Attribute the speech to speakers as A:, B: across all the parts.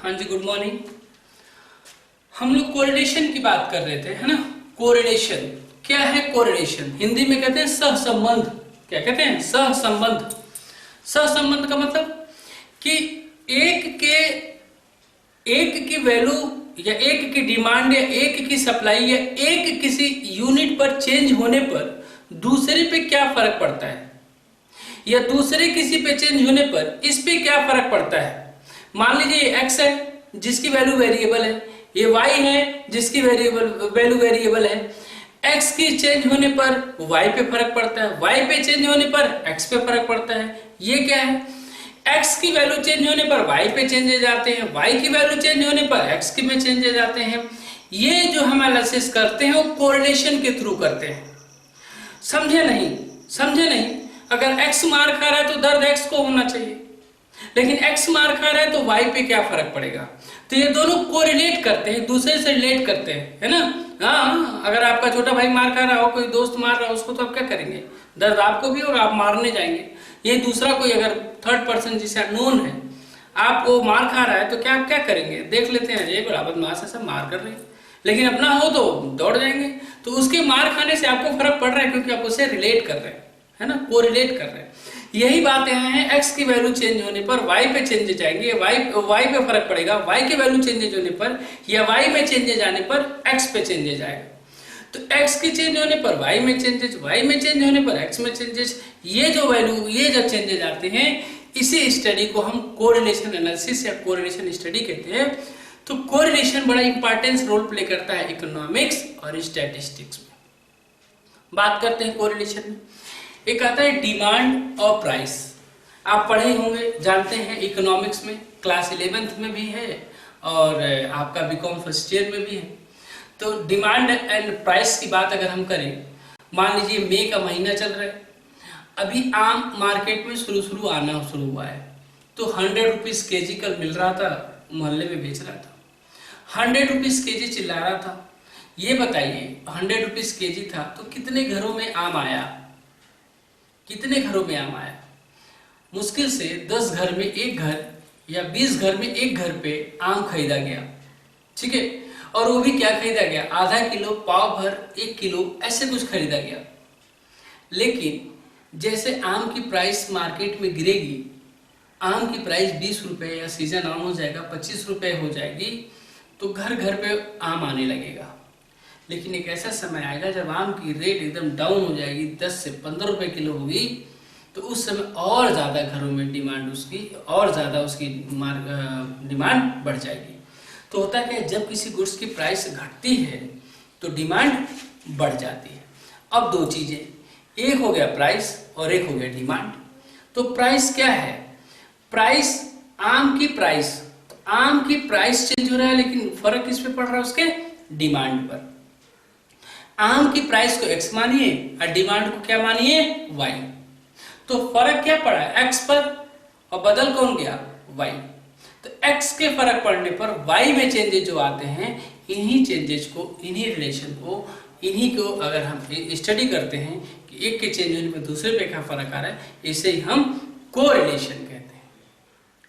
A: हाँ जी, good morning. हम लोग कोरिलेशन की बात कर रहे थे, है ना। कोरिलेशन क्या है? कोरिलेशन हिंदी में कहते हैं सहसंबंध। क्या कहते हैं? सहसंबंध। सहसंबंध का मतलब कि एक की वैल्यू या एक की डिमांड या एक की सप्लाई या एक किसी यूनिट पर चेंज होने पर दूसरे पे क्या फर्क पड़ता है, या दूसरे किसी पे चेंज होने पर इस पे क्या फर्क पड़ता है। मान लीजिए x है जिसकी वैल्यू वेरिएबल है, ये y है जिसकी वैल्यू वेरिएबल है। x की चेंज होने पर y पे फर्क पड़ता है, y पे चेंज होने पर x पे फर्क पड़ता है। ये क्या है? x की वैल्यू चेंज होने पर y पे चेंज जाते हैं, y की वैल्यू चेंज होने पर x की में चेंज जाते हैं। ये जो हम एनालिसिस करते हैं वो कोरिलेशन के थ्रू करते हैं। समझे नहीं? समझे नहीं? अगर x मार खा रहा है तो दर्द x को होना चाहिए, लेकिन x मार खा रहा है तो y पे क्या फर्क पड़ेगा। तो ये दोनों कोरिलेट करते हैं, दूसरे से रिलेट करते हैं, है ना। हाँ, अगर आपका छोटा भाई मार खा रहा हो, कोई दोस्त मार रहा हो उसको, तो आप क्या करेंगे? दर्द आपको भी होगा, आप मारने जाएंगे। ये दूसरा कोई अगर थर्ड पर्सन जिसे अननोन है आपको मार खा रहा है तो क्या आप क्या करेंगे? देख लेते हैं ये बड़ा बदमाश है, सब मार कर रहे हैं। लेकिन अपना हो तो दौड़ जाएंगे। तो उसके मार खाने से आपको फर्क पड़ रहा है क्योंकि आप उसे रिलेट कर रहे हैं, है ना, कोरिलेट कर रहे हैं। यही बात यहाँ है, x की वैल्यू चेंज होने पर y पे चेंजेज जाएंगे, y पे फर्क पड़ेगा, y की वैल्यू चेंजेज होने पर या y में चेंजेज आने पर x पे चेंजेज आएगा। तो x की चेंज होने पर y में चेंजेज, y में चेंज होने पर x में चेंजेज। ये जो वैल्यू, ये जो चेंजेज आते हैं, इसी स्टडी को हम कोरिलेशन एनालिसिस या कोरिलेशन स्टडी कहते हैं। तो कोरिलेशन बड़ा इंपॉर्टेंस रोल प्ले करता है इकोनॉमिक्स और स्टैटिस्टिक्स में। बात करते हैं कोरिलेशन में। एक आता है डिमांड और प्राइस। आप पढ़े होंगे, जानते हैं, इकोनॉमिक्स में क्लास 11th में भी है और आपका बीकॉम फर्स्ट ईयर में भी है। तो डिमांड एंड प्राइस की बात अगर हम करें, मान लीजिए मई का महीना चल रहा है, अभी आम मार्केट में शुरू आना शुरू हुआ है, तो 100 रुपीज़ के.जी. कल मिल रहा था, मोहल्ले में बेच रहा था, 100 रुपीज़ के.जी. चिल्ला रहा था। ये बताइए 100 रुपीज़ के.जी. था तो कितने घरों में आम आया? कितने घरों में आम आया? मुश्किल से 10 घर में एक घर या 20 घर में एक घर पे आम खरीदा गया, ठीक है। और वो भी क्या खरीदा गया? आधा किलो, पाव भर, 1 किलो, ऐसे कुछ खरीदा गया। लेकिन जैसे आम की प्राइस मार्केट में गिरेगी, आम की प्राइस 20 रुपये या सीजन ऑन हो जाएगा 25 रुपये हो जाएगी, तो घर घर पे आम आने लगेगा। लेकिन एक ऐसा समय आएगा जब आम की रेट एकदम डाउन हो जाएगी, 10 से 15 रुपये किलो होगी, तो उस समय और ज़्यादा घरों में डिमांड उसकी, और ज़्यादा उसकी डिमांड बढ़ जाएगी। तो होता क्या है, जब किसी गुड्स की प्राइस घटती है तो डिमांड बढ़ जाती है। अब दो चीज़ें, एक हो गया प्राइस और एक हो गया डिमांड। तो प्राइस क्या है? प्राइस, आम की प्राइस, तो आम की प्राइस चेंज हो रहा है, लेकिन फर्क किस पे पड़ रहा है? उसके डिमांड पर। आम की प्राइस को x मानिए और डिमांड को क्या मानिए? y। तो फर्क क्या पड़ा? x पर, और बदल कौन गया? y। तो x के फर्क पड़ने पर y में चेंजेस जो आते हैं, इन्हीं चेंजेस को, इन्हीं रिलेशन को, इन्हीं को अगर हम स्टडी करते हैं कि एक के चेंज होने पर दूसरे पे क्या फर्क आ रहा है, इसे ही हम कोरिलेशन कहते हैं।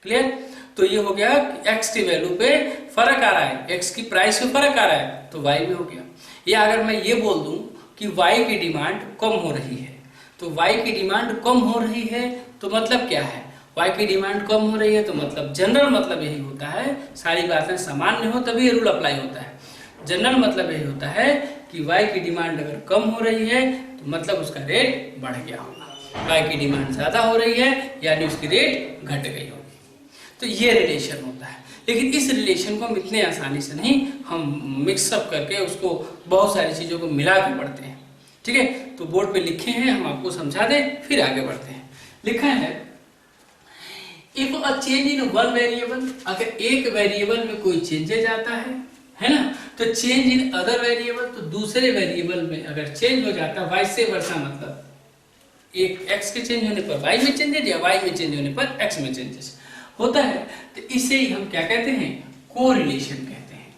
A: क्लियर? तो ये हो गया कि x की वैल्यू पे फर्क आ रहा है, x की प्राइस पे फर्क आ रहा है, तो y में हो गया। या अगर मैं ये बोल दूं कि y की डिमांड कम हो रही है, तो y की डिमांड कम हो रही है तो मतलब क्या है? y की डिमांड कम हो रही है तो मतलब जनरल मतलब यही होता है, सारी बातें सामान्य हो तभी ये रूल अप्लाई होता है। जनरल मतलब यही होता है कि y की डिमांड अगर कम हो रही है तो मतलब उसका रेट बढ़ गया होगा, y की डिमांड ज़्यादा हो रही है यानी उसकी रेट घट गई होगी। तो ये रिलेशन होता है। लेकिन इस रिलेशन को हम इतने आसानी से नहीं, हम मिक्सअप करके उसको बहुत सारी चीज़ों को मिला के पढ़ते हैं, ठीक है। तो बोर्ड पे लिखे हैं, हम आपको समझा दें फिर आगे बढ़ते हैं। लिखा है if a change in one variable, अगर एक वेरिएबल में कोई चेंजेज आता है ना, तो चेंज इन अदर वेरिएबल, तो दूसरे वेरिएबल में अगर चेंज हो जाता है, वाइस वर्सा, मतलब एक x के चेंज होने पर y में चेंजेज या y में चेंज होने पर x में चेंजेस होता है, तो इसे ही हम क्या कहते हैं? कोरिलेशन कहते हैं।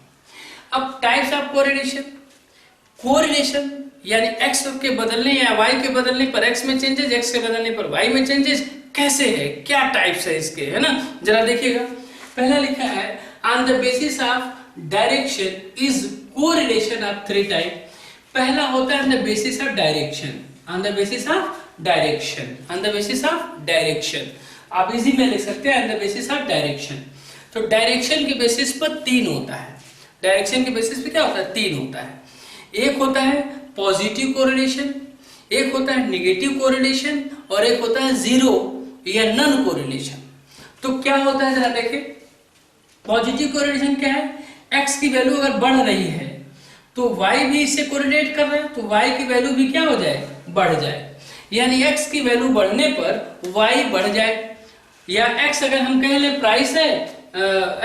A: अब टाइप्स ऑफ कोरिलेशन, कोरिलेशन यानी x के बदलने या y के बदलने पर x में चेंजेस, x के बदलने पर y में चेंजेस कैसे है, क्या टाइप्स है इसके, है ना। जरा देखिएगा, पहला लिखा है on the basis of direction is correlation of three type. पहला होता है on the basis of direction, on the basis of direction, on the basis of direction. आप इजी में लिख सकते हैं on the basis of direction. तो direction के बेसिस पर तीन होता है, डायरेक्शन के बेसिस पे क्या होता है, तीन होता है। एक होता है पॉजिटिव कोरिलेशन, एक होता है नेगेटिव कोरिलेशन और एक होता है जीरो या नन कोरिलेशन। तो क्या होता है जरा देखें, पॉजिटिव कोरिलेशन क्या है, x की वैल्यू अगर बढ़ रही है तो y भी इससे कोरिलेट कर रहा है, तो y की वैल्यू भी क्या हो जाए, बढ़ जाए। यानी x की वैल्यू बढ़ने पर y बढ़ जाए, या x अगर हम कह लें प्राइस है,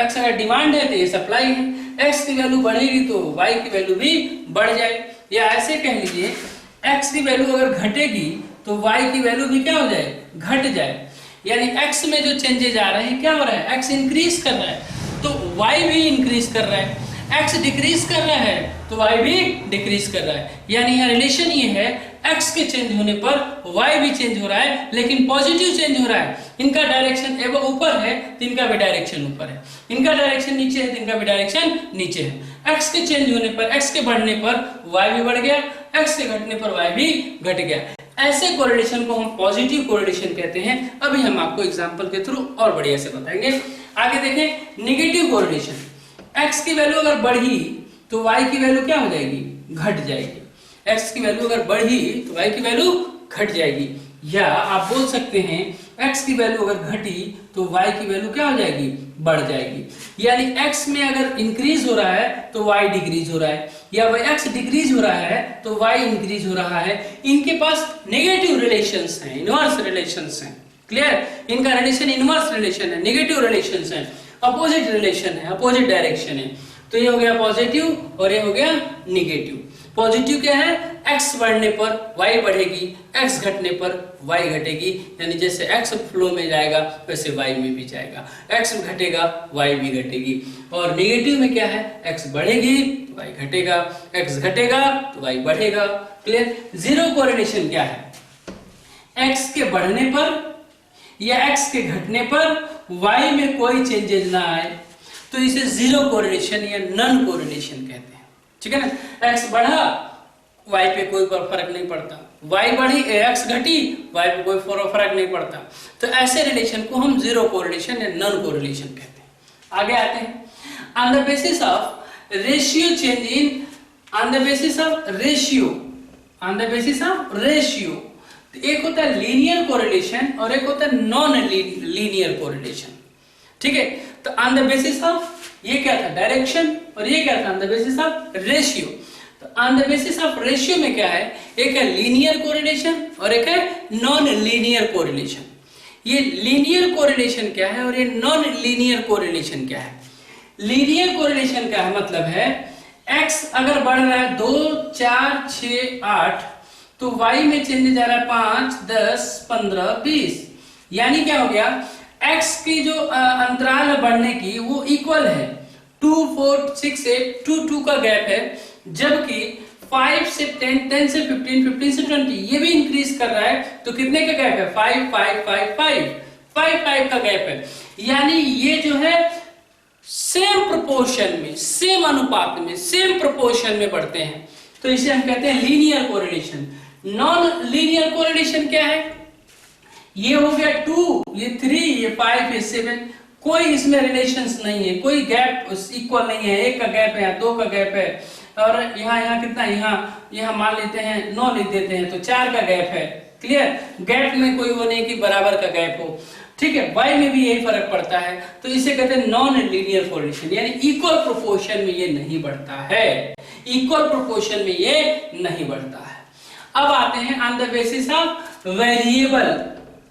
A: x अगर डिमांड है तो ये सप्लाई है, x की वैल्यू बढ़ेगी तो y की वैल्यू भी बढ़ जाए। या ऐसे कह लीजिए x की वैल्यू अगर घटेगी तो y की वैल्यू भी क्या हो जाए, घट जाए। यानी x में जो चेंजेज आ रहे हैं क्या हो रहा है, x इंक्रीज कर रहा है तो y भी इंक्रीज कर रहा है, x डिक्रीज कर रहा है तो y भी डिक्रीज कर रहा है। यानी यहाँ रिलेशन ये है x के चेंज होने पर y भी चेंज हो रहा है, लेकिन पॉजिटिव चेंज हो रहा है। इनका डायरेक्शन एवं ऊपर है तो इनका भी डायरेक्शन ऊपर है, इनका डायरेक्शन नीचे है तो इनका भी डायरेक्शन नीचे है। x के चेंज होने पर, x के बढ़ने पर y भी बढ़ गया, x के घटने पर y भी घट गया। ऐसे कोरिलेशन को हम पॉजिटिव कोरिलेशन कहते हैं। अभी हम आपको एग्जांपल के थ्रू और बढ़िया से बताएंगे। आगे देखें नेगेटिव कोरिलेशन, x की वैल्यू अगर बढ़ी तो y की वैल्यू क्या हो जाएगी, घट जाएगी। x की वैल्यू अगर बढ़ी तो y की वैल्यू घट जाएगी। या आप बोल सकते हैं x की वैल्यू अगर घटी तो y की वैल्यू क्या हो जाएगी, बढ़ जाएगी। यानी x में अगर इंक्रीज हो रहा है तो y डिक्रीज हो रहा है, या वह x डिक्रीज हो रहा है तो y इंक्रीज हो रहा है। इनके पास नेगेटिव रिलेशंस हैं, इनवर्स रिलेशंस हैं। क्लियर, इनका रिलेशन इनवर्स रिलेशन है, नेगेटिव रिलेशंस हैं, अपोजिट रिलेशन है, अपोजिट डायरेक्शन है। तो ये हो गया पॉजिटिव और ये हो गया नेगेटिव। पॉजिटिव क्या है, x बढ़ने पर y बढ़ेगी, x घटने पर y घटेगी। यानी जैसे x फ्लो में जाएगा वैसे y में भी जाएगा, x घटेगा y भी घटेगी। और नेगेटिव में क्या है, x बढ़ेगी तो y घटेगा, x घटेगा तो y बढ़ेगा। क्लियर। जीरो कोरिलेशन क्या है, x के बढ़ने पर या x के घटने पर y में कोई चेंजेस ना आए तो इसे जीरो कोरिलेशन या नन कोरिलेशन कहते हैं। ठीक है ना, x बढ़ा y पे कोई फर्क नहीं पड़ता, y बढ़ी x घटी y पे कोई फर्क नहीं पड़ता। तो ऐसे रिलेशन को हम जीरो कोरिलेशन या नन कोरिलेशन कहते हैं। आगे आते हैं, on the basis of ratio change in, on the basis of ratio, on the basis of ratio. तो एक होता है लीनियर कोरिलेशन और एक होता है नॉन लीनियर कोरिलेशन। ठीक है, तो ऑन द बेसिस ऑफ, ये क्या था डायरेक्शन और ये क्या था on the basis of ratio. तो on the basis of ratio में क्या है, एक है लीनियर कोरिलेशन और एक है नॉन लीनियर कोरिलेशन। ये लीनियर कोरिलेशन क्या है और ये नॉन लीनियर कोरिलेशन क्या है। लीनियर कोरिलेशन का मतलब है x अगर बढ़ रहा है 2, 4, 6, 8 तो y में चेंज जा रहा है 5, 10, 15, 20। यानी क्या हो गया, x की जो अंतराल है बढ़ने की वो इक्वल है, 2, 4, 6, 8, 2, 2 का गैप है। जबकि 5 से 10, 10 से 15, 15 से 20 ये भी इंक्रीज कर रहा है तो कितने का गैप है, 5, 5, 5, 5, 5, 5 का गैप है। यानी ये जो है सेम प्रोपोर्शन में, सेम अनुपात में, सेम प्रोपोर्शन में बढ़ते हैं, तो इसे हम कहते हैं linear correlation. Non linear correlation क्या है, ये हो गया 2, ये 3, ये 5, ये 7, कोई इसमें रिलेशंस नहीं है, कोई गैप इक्वल नहीं है। 1 का गैप है, 2 का गैप है और यहाँ कितना, यहाँ मान लेते हैं 9 लिख देते हैं तो 4 का गैप है। क्लियर, गैप में कोई वो नहीं कि बराबर का गैप हो। ठीक है, y में भी यही फर्क पड़ता है, तो इसे कहते हैं नॉन लीनियर कोरिलेशन। यानी इक्वल प्रोपोर्शन में ये नहीं बढ़ता है, इक्वल प्रोपोर्शन में ये नहीं बढ़ता है। अब आते हैं on the basis of variable.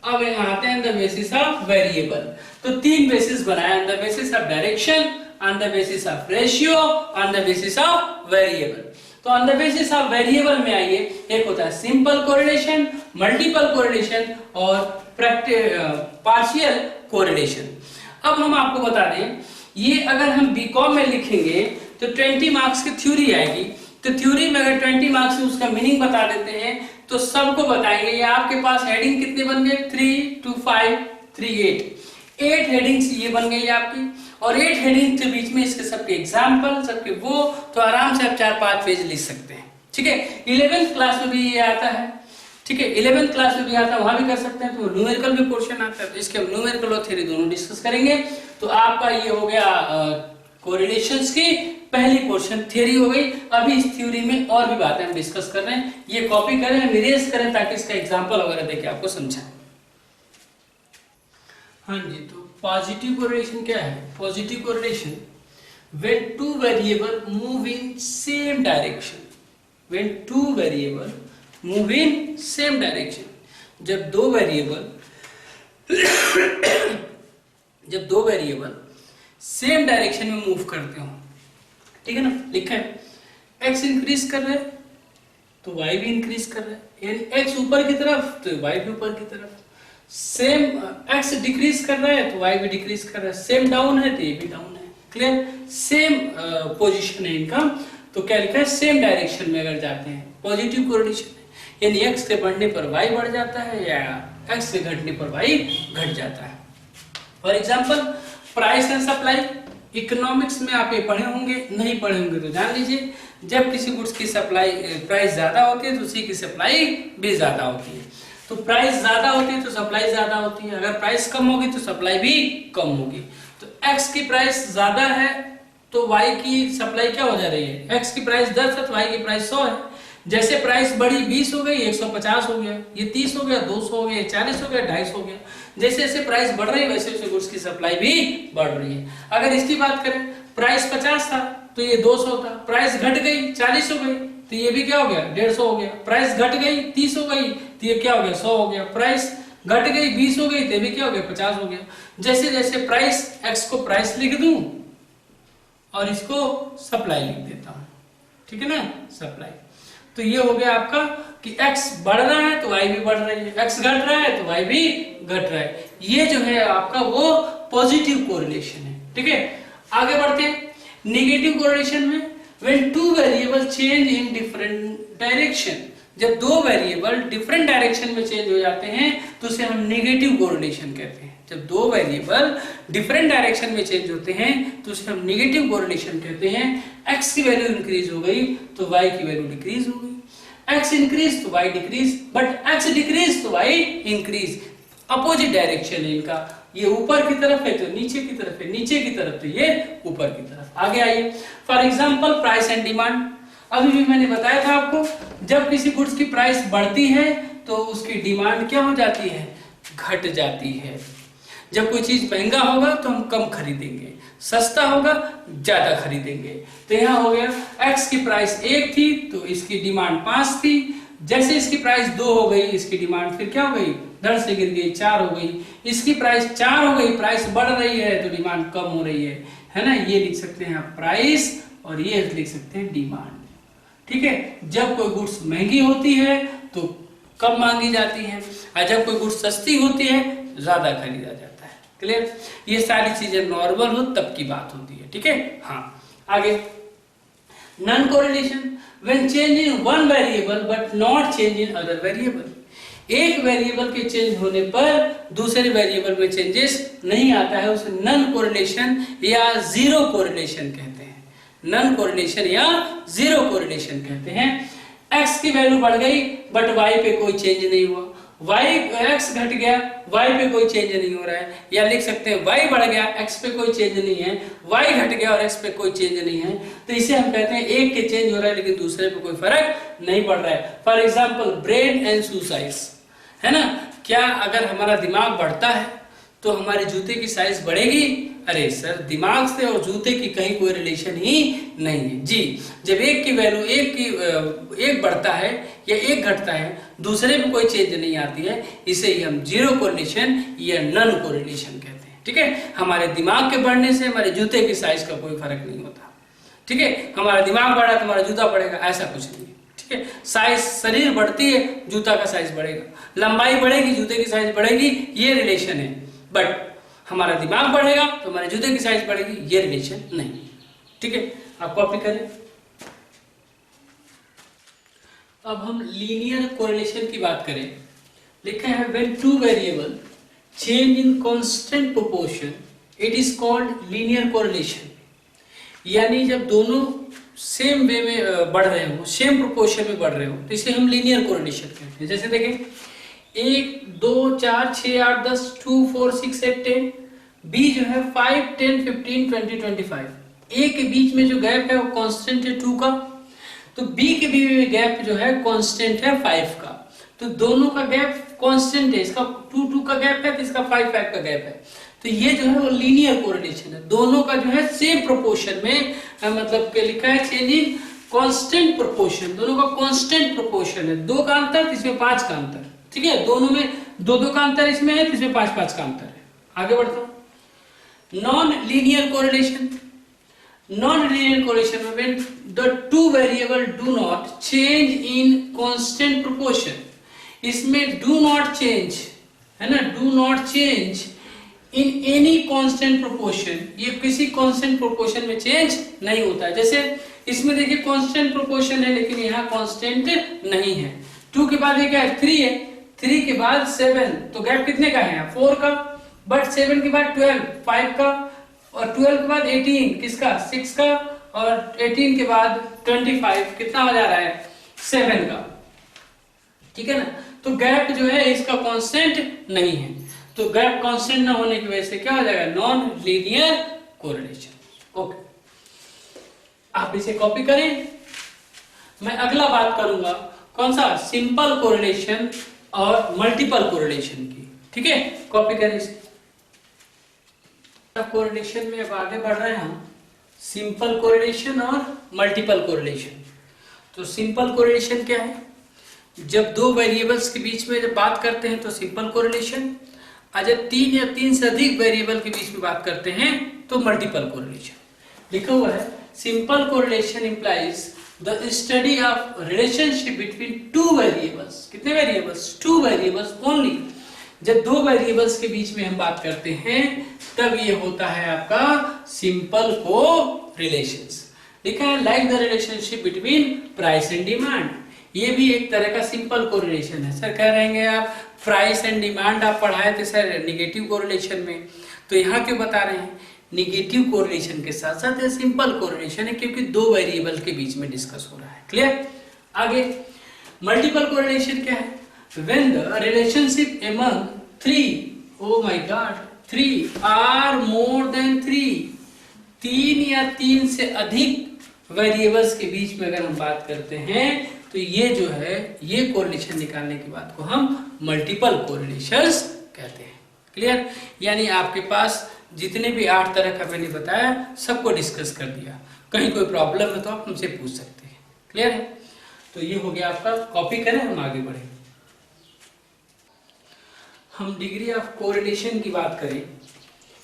A: अब यहाँ आते हैं on the basis of variable. तो 3 बेसिस बनाए, on the basis of direction, on the basis of ratio, on the basis of variable. तो on the basis of variable में आइए, एक होता है सिंपल कोरिलेशन, मल्टीपल कोरिलेशन और पार्शियल कोरिलेशन। अब हम आपको बता दें, ये अगर हम बीकॉम में लिखेंगे तो 20 मार्क्स की थ्योरी आएगी। तो थ्योरी में अगर 20 मार्क्स से उसका मीनिंग बता देते हैं तो सबको बताएंगे। ये आपके पास हेडिंग कितने बन गए, 3 to 5, 3, 8 हेडिंग्स ये बन गई आपकी। और 8 हेडिंग के बीच में इसके सबके एग्जाम्पल, सबके वो, तो आराम से आप 4-5 पेज लिख सकते हैं। ठीक है, 11th क्लास में भी ये आता है। ठीक है, 11th क्लास में भी आता है, वहां भी कर सकते हैं। तो न्यूमेरिकल भी पोर्शन आता है, तो इसके हम न्यूमेरिकल और थ्योरी दोनों डिस्कस करेंगे। तो आपका ये हो गया कोरिलेशंस की पहली पोर्शन, थ्योरी हो गई। अभी इस थ्योरी में और भी बातें हम डिस्कस कर रहे हैं, ये कॉपी करें, हम इरेज करें ताकि इसका एग्जांपल वगैरह देके आपको समझाएं। हाँ जी, तो पॉजिटिव कोरिलेशन क्या है? Positive correlation when two variable move in same direction, when two variable move in same direction, जब दो वेरिएबल सेम डायरेक्शन में मूव करते हो, ठीक है ना, लिखा है x इंक्रीज कर रहा है तो y भी इंक्रीज कर रहा है, यानी x ऊपर की तरफ तो y भी ऊपर की तरफ, सेम x डिक्रीज कर रहा है तो y भी डिक्रीज कर रहा है, सेम डाउन है तो ये भी डाउन है। क्लियर? सेम पोजीशन है इनका, तो क्या लिखा है? सेम डायरेक्शन में अगर जाते हैं पॉजिटिव कोरिलेशन है, यानी x के बढ़ने पर y बढ़ जाता है या x के घटने पर y घट जाता है। For example price and supply, economics में आप ये पढ़े होंगे, नहीं पढ़े होंगे तो जान लीजिए, जब किसी गुड्स की सप्लाई प्राइस ज्यादा होती है तो उसी की सप्लाई भी ज्यादा होती है। तो प्राइस ज्यादा होती है तो सप्लाई ज्यादा होती है, अगर प्राइस कम होगी तो सप्लाई भी कम होगी। तो x की प्राइस ज्यादा है तो y की सप्लाई क्या हो जा रही है? x की प्राइस 10 है तो y की प्राइस 100 है। जैसे प्राइस बढ़ी 20 हो गई, 150 हो गया, ये 30 हो गया, 200 हो गया, 40 हो गया, 250 हो गया। जैसे जैसे प्राइस बढ़ रही है वैसे वैसे गुड्स की सप्लाई भी बढ़ रही है। अगर इसकी बात करें, प्राइस 50 था तो ये 200 था, प्राइस घट गई 40 हो गई तो ये भी क्या हो गया? 150 हो गया, प्राइस घट गई 30 हो गई तो ये क्या हो गया? 100 हो गया, प्राइस घट गई 20 हो गई तो भी क्या हो गया? 50 हो गया। जैसे जैसे प्राइस, x को प्राइस लिख दूं और इसको सप्लाई लिख देता हूं, ठीक है ना, सप्लाई। तो ये हो गया आपका कि x बढ़ रहा है तो y भी बढ़ रही है, x घट रहा है तो y भी घट रहा है। ये जो है आपका वो पॉजिटिव कोरिलेशन है। ठीक है, आगे बढ़ते हैं नेगेटिव कोरिलेशन में। When two variable change in different direction, जब दो वेरिएबल डिफरेंट डायरेक्शन में चेंज हो जाते हैं तो उसे हम नेगेटिव कोरिलेशन कहते हैं। जब दो वेरिएबल डिफरेंट डायरेक्शन में चेंज होते हैं तो उसे हम नेगेटिव कोरिलेशन कहते हैं। x की वैल्यू इंक्रीज हो गई तो y की वैल्यू डिक्रीज हो गई, x इंक्रीज तो y decrease, but x decrease तो y इंक्रीज। अपोजिट डायरेक्शन है इनका, ये ऊपर की तरफ है तो नीचे की तरफ है, नीचे की तरफ तो ये ऊपर की तरफ। आगे आइए, for example price and demand. अभी भी मैंने बताया था आपको, जब किसी गुड्स की प्राइस बढ़ती है तो उसकी डिमांड क्या हो जाती है? घट जाती है। जब कोई चीज महंगा होगा तो हम कम खरीदेंगे, सस्ता होगा ज्यादा खरीदेंगे। तो यहाँ हो गया x की प्राइस 1 थी तो इसकी डिमांड 5 थी, जैसे इसकी प्राइस 2 हो गई इसकी डिमांड फिर क्या हो गई? धड़ से गिर गई, 4 हो गई। इसकी प्राइस 4 हो गई, प्राइस बढ़ रही है तो डिमांड कम हो रही है ना। ये लिख सकते हैं आप प्राइस और ये लिख सकते हैं डिमांड। ठीक है, जब कोई गुड्स महंगी होती है तो कम मांगी जाती है, और जब कोई गुड्स सस्ती होती है ज्यादा खरीदा जाता है। क्लियर? ये सारी चीजें नॉर्मल हो तब की बात होती है। ठीक है, हाँ आगे non correlation, when change in one variable but not change in other variable. एक वेरिएबल के चेंज होने पर दूसरे वेरिएबल में चेंजेस नहीं आता है, उसे नॉन कोरिलेशन या जीरो कोरिलेशन कहते हैं। नॉन कोरिलेशन या जीरो कोरिलेशन कहते हैं। x की वैल्यू बढ़ गई बट y पे कोई चेंज नहीं हुआ, x घट गया y पे कोई चेंज नहीं हो रहा है, या लिख सकते हैं y बढ़ गया x पे कोई चेंज नहीं है, y घट गया और x पे कोई चेंज नहीं है। तो इसे हम कहते हैं एक के चेंज हो रहा है लेकिन दूसरे पे कोई फर्क नहीं पड़ रहा है। For example brain and shoe size, है ना, क्या अगर हमारा दिमाग बढ़ता है तो हमारे जूते की साइज बढ़ेगी? अरे सर, दिमाग से और जूते की कहीं कोई रिलेशन ही नहीं है जी। जब एक की वैल्यू एक बढ़ता है या एक घटता है दूसरे में कोई चेंज नहीं आती है, इसे ही हम जीरो कोरिलेशन या नॉन कोरिलेशन कहते हैं। ठीक है, हमारे दिमाग के बढ़ने से हमारे जूते की साइज का कोई फर्क नहीं होता। ठीक है, हमारा दिमाग बढ़ा तो हमारा जूता बढ़ेगा, ऐसा कुछ नहीं है। ठीक है, साइज, शरीर बढ़ती है जूता का साइज बढ़ेगा, लंबाई बढ़ेगी जूते की साइज बढ़ेगी, ये रिलेशन है। बट हमारा दिमाग बढ़ेगा तो हमारे जूते की साइज बढ़ेगी, ये रिलेशन नहीं। ठीक है, आप कॉपी करें। अब हम लीनियर कोरिलेशन की बात करें। लिखा है when two variable change in constant proportion it is called linear correlation. यानी जब दोनों सेम वे में बढ़ रहे हो, सेम प्रोपोर्शन में बढ़ रहे हो, तो इसे हम लीनियर कोरिलेशन कहते हैं। जैसे देखें 1 2 4 6 8 10 2 4 6 8 10, बी जो है 5 10 15 20 25, ए के बीच में जो गैप है वो कांस्टेंट है 2 का, तो बी के बीच में गैप जो है कांस्टेंट है 5 का। तो दोनों का गैप कांस्टेंट है, इसका 2 2 का गैप है तो इसका 5 5 का गैप है। तो ये जो है वो लीनियर कोरिलेशन है, दोनों का जो है सेम प्रोपोर्शन में, मतलब के लिखा है चेंज इन कांस्टेंट प्रोपोर्शन, दोनों का कांस्टेंट प्रोपोर्शन है। 2 का अंतर तो इसमें 5 का अंतर, ठीक है, दोनों में 2 2 का अंतर इसमें है तो इसमें 5 5 का अंतर है। आगे बढ़ता हूं। Non linear correlation, non linear correlation में when the two variable do not change in constant proportion, इसमें डू नॉट चेंज है ना, do not change in any constant proportion, ये किसी कांस्टेंट प्रोपोर्शन में चेंज नहीं होता है। जैसे इसमें देखिए कांस्टेंट प्रोपोर्शन है लेकिन यहाँ कांस्टेंट नहीं है। 2 के बाद ये क्या है 3 है, 3 के बाद 7, तो गैप कितने का है 4 का, बट 7 के बाद 12 5 का, और 12 के बाद 18 किसका 6 का, और 18 के बाद 25 कितना हो जा रहा है 7 का, ठीक है ना। तो गैप जो है इसका कांस्टेंट नहीं है, तो गैप कांस्टेंट ना होने की वजह से क्या हो जाएगा नॉन लीनियर कोरिलेशन। ओके, आप इसे कॉपी करें। मैं अगला बात करूंगा कौन सा, सिंपल कोरिलेशन और मल्टीपल कोरिलेशन की, ठीक है, कॉपी करें इसे। कोरिलेशन में अब आगे बढ़ रहे हैं हम, सिंपल कोरिलेशन और मल्टीपल कोरिलेशन। तो सिंपल कोरिलेशन क्या है, जब 2 वेरिएबल्स के बीच में जब बात करते हैं तो सिंपल कोरिलेशन, और जब 3 या 3 से अधिक वेरिएबल के बीच में बात करते हैं तो मल्टीपल कोरिलेशन। लिखा हुआ है simple correlation implies the study of relationship between 2 variables, कितने वेरिएबल्स 2 वेरिएबल्स ओनली। जब 2 वेरिएबल्स के बीच में हम बात करते हैं तब ये होता है आपका सिंपल कोरिलेशंस। लिखा है like the relationship between price and demand, ये भी एक तरह का सिंपल कोरिलेशन है। सर कह रहे हैं आप प्राइस एंड डिमांड आप पढ़ाए थे सर निगेटिव कोरिलेशन में, तो यहाँ क्यों बता रहे हैं निगेटिव कोरिलेशन के साथ साथ ये सिंपल कोरिलेशन है क्योंकि 2 वेरिएबल के बीच में डिस्कस हो रहा है। क्लियर। आगे मल्टीपल कोरिलेशन क्या है, when the relationship among 3, oh my god 3 are more than 3 या 3 से अधिक वेरिएबल्स के बीच में अगर हम बात करते हैं तो ये जो है ये कोरिलेशन निकालने की बात को हम मल्टीपल कोरिलेशंस कहते हैं। क्लियर। यानी आपके पास जितने भी 8 तरह का मैंने बताया सबको डिस्कस कर दिया, कहीं कोई प्रॉब्लम है तो आप हमसे पूछ सकते हैं। क्लियर है। तो ये हो गया आपका, कॉपी करें हम आगे बढ़े। हम डिग्री ऑफ कोरिलेशन की बात करें,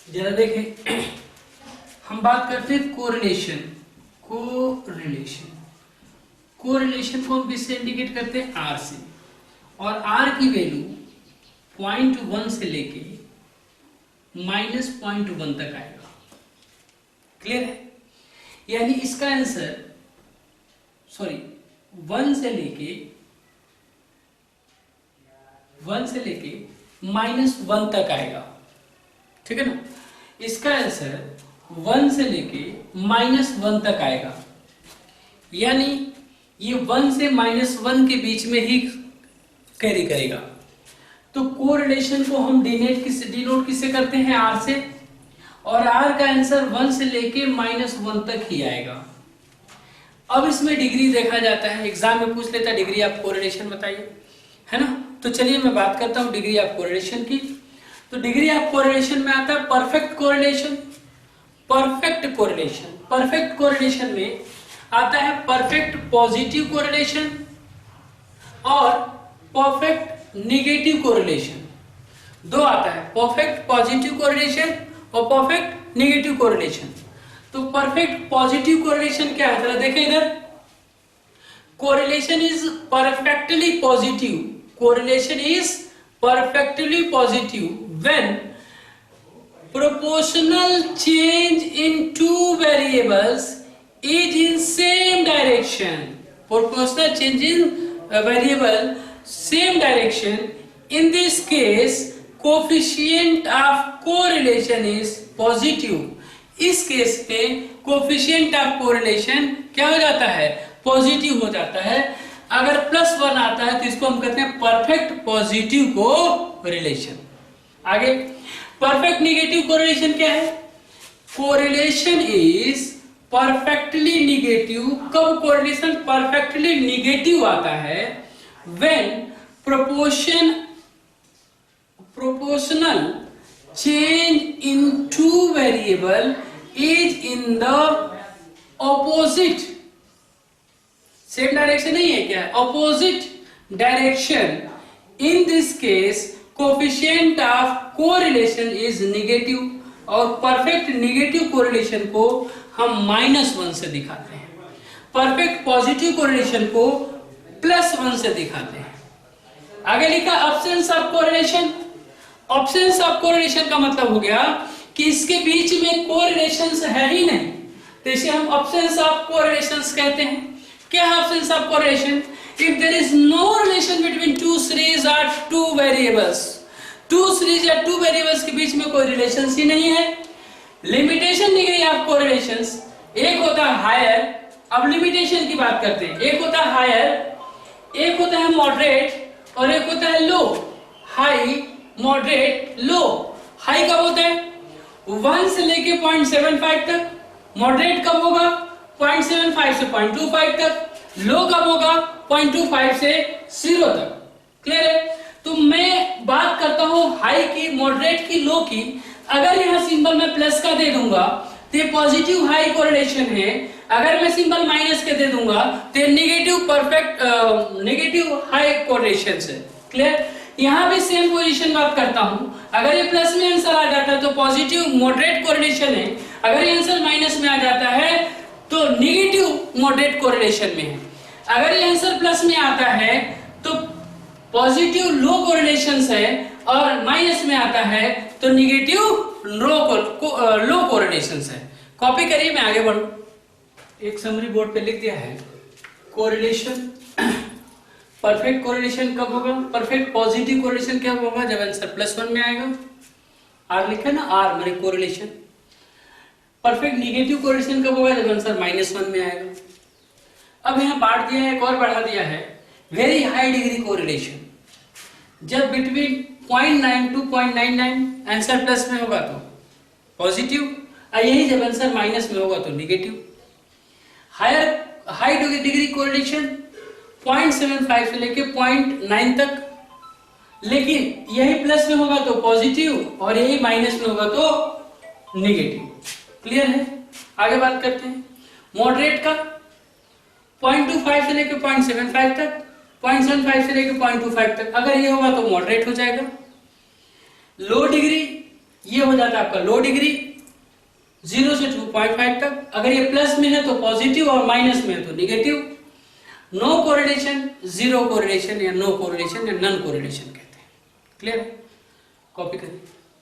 A: जरा देखें हम बात करते हैं कोरिलेशन। कोरिलेशन को हम किससे इंडिकेट करते हैं आर से, और आर की वैल्यू 0.1 से लेके -0.1 तक आएगा। क्लियर है। यानी इसका आंसर 1 से लेके -1 तक आएगा, ठीक है ना। इसका आंसर 1 से लेके -1 तक आएगा, यानी ये 1 से -1 के बीच में ही कैरी करेगा। तो कोरिलेशन को हम डिनोट किससे करते हैं आर से, और आर का आंसर 1 से लेके -1 तक ही आएगा। अब इसमें डिग्री देखा जाता है, एग्जाम में पूछ लेता है डिग्री ऑफ कोरिलेशन बताइए, है ना। तो चलिए मैं बात करता हूं डिग्री ऑफ कोरिलेशन की। तो डिग्री ऑफ कोरिलेशन में आता है परफेक्ट कोरिलेशन। परफेक्ट कोरिलेशन में आता है परफेक्ट पॉजिटिव कोरिलेशन और परफेक्ट नेगेटिव कोरिलेशन, 2 आता है, परफेक्ट पॉजिटिव कोरिलेशन और परफेक्ट नेगेटिव कोरिलेशन। तो परफेक्ट पॉजिटिव कोरिलेशन क्या है, जरा देखें इधर। Correlation is perfectly positive when proportional change in 2 variables is in same direction. Proportional change in a variable same direction. In this case coefficient of correlation is positive. इस case में coefficient of correlation क्या हो जाता है? Positive हो जाता है। अगर +1 आता है तो इसको हम कहते हैं परफेक्ट पॉजिटिव कोरिलेशन। आगे परफेक्ट निगेटिव कोरिलेशन क्या है? Correlation is perfectly negative. कब कोरिलेशन परफेक्टली निगेटिव आता है? When proportional change in two variable is in the opposite, same direction नहीं है क्या? Opposite direction. In this case coefficient of correlation is negative और perfect negative correlation को हम -1 से दिखाते हैं, परफेक्ट पॉजिटिव कोरिलेशन को +1 से दिखाते हैं। आगे लिखा absence of correlation. Absence of correlation का मतलब हो गया कि इसके बीच में कोरिलेशंस है ही नहीं, तो इसे हम अब्सेंस ऑफ कोरिलेशंस कहते हैं। क्या है absence of correlation? If there is no relation between two series और टू वेरिएबल्स, टू सीरीज या टू वेरिएबल्स के बीच में कोई रिलेशन ही नहीं है। लिमिटेशन डिग्री ऑफ कोरिलेशंस, एक होता है हायर, अब लिमिटेशन की बात करते हैं। एक होता है हायर, एक होता है मॉडरेट और एक होता है लो। हाई, मॉडरेट, लो। हाई कब होता है? 1 से लेके 0.75 तक। मॉडरेट कब होगा? 0.75 से 0.25 तक। लो कब होगा? 0.25 से 0 तक। क्लियर है? तो मैं बात करता हूं हाई की, मॉडरेट की, लो की। अगर यहां सिंबल में प्लस का दे दूंगा तो ये पॉजिटिव हाई कोरिलेशन है। अगर मैं सिंबल माइनस के दे दूंगा तो negative perfect negative high correlation है। क्लियर? यहां भी सेम पोजीशन बात करता हूं। अगर ये प्लस में आंसर आ जाता है तो पॉजिटिव मॉडरेट कोरिलेशन है, अगर ये आंसर माइनस में आ जाता है तो नेगेटिव मॉडरेट कोरिलेशन में है। अगर ये आंसर प्लस में आता है तो पॉजिटिव लो कोरिलेशन है और माइनस में आता है तो नेगेटिव लो कोरिलेशन है। कॉपी करिए, मैं आगे बढ़ूं। एक समरी बोर्ड पे लिख दिया है कोरिलेशन। परफेक्ट कोरिलेशन कब होगा? परफेक्ट पॉजिटिव कोरिलेशन क्या होगा? जब आंसर +1 में आएगा। आर लिखा है ना, आर माने कोरिलेशन। परफेक्ट निगेटिव कोरिलेशन कब होगा? जब आंसर -1 में आएगा। अब यहाँ बांट दिया है, एक और बढ़ा दिया है, वेरी हाई डिग्री कोरिलेशन। जब बिटवीन 0.9 to 0.99 आंसर प्लस में होगा तो पॉजिटिव, और यही जब आंसर माइनस में होगा तो नेगेटिव। हाई डिग्री कोरिलेशन 0.75 से लेके 0.9 तक, लेकिन यही प्लस में होगा तो पॉजिटिव और यही माइनस में होगा तो नेगेटिव। क्लियर है? आगे बात करते हैं मॉडरेट का। 0.25 से लेके 0.75 तक, 0.75 से लेके 0.25 तक, अगर ये होगा तो मॉडरेट हो जाएगा। लो डिग्री, ये हो जाता है आपका लो डिग्री 0 से 2.5 तक, अगर ये प्लस में है तो पॉजिटिव और माइनस में है तो negative. No correlation, zero correlation या नो कोरिलेशन या नन कोरिलेशन कहते हैं। क्लियर? कॉपी करिए।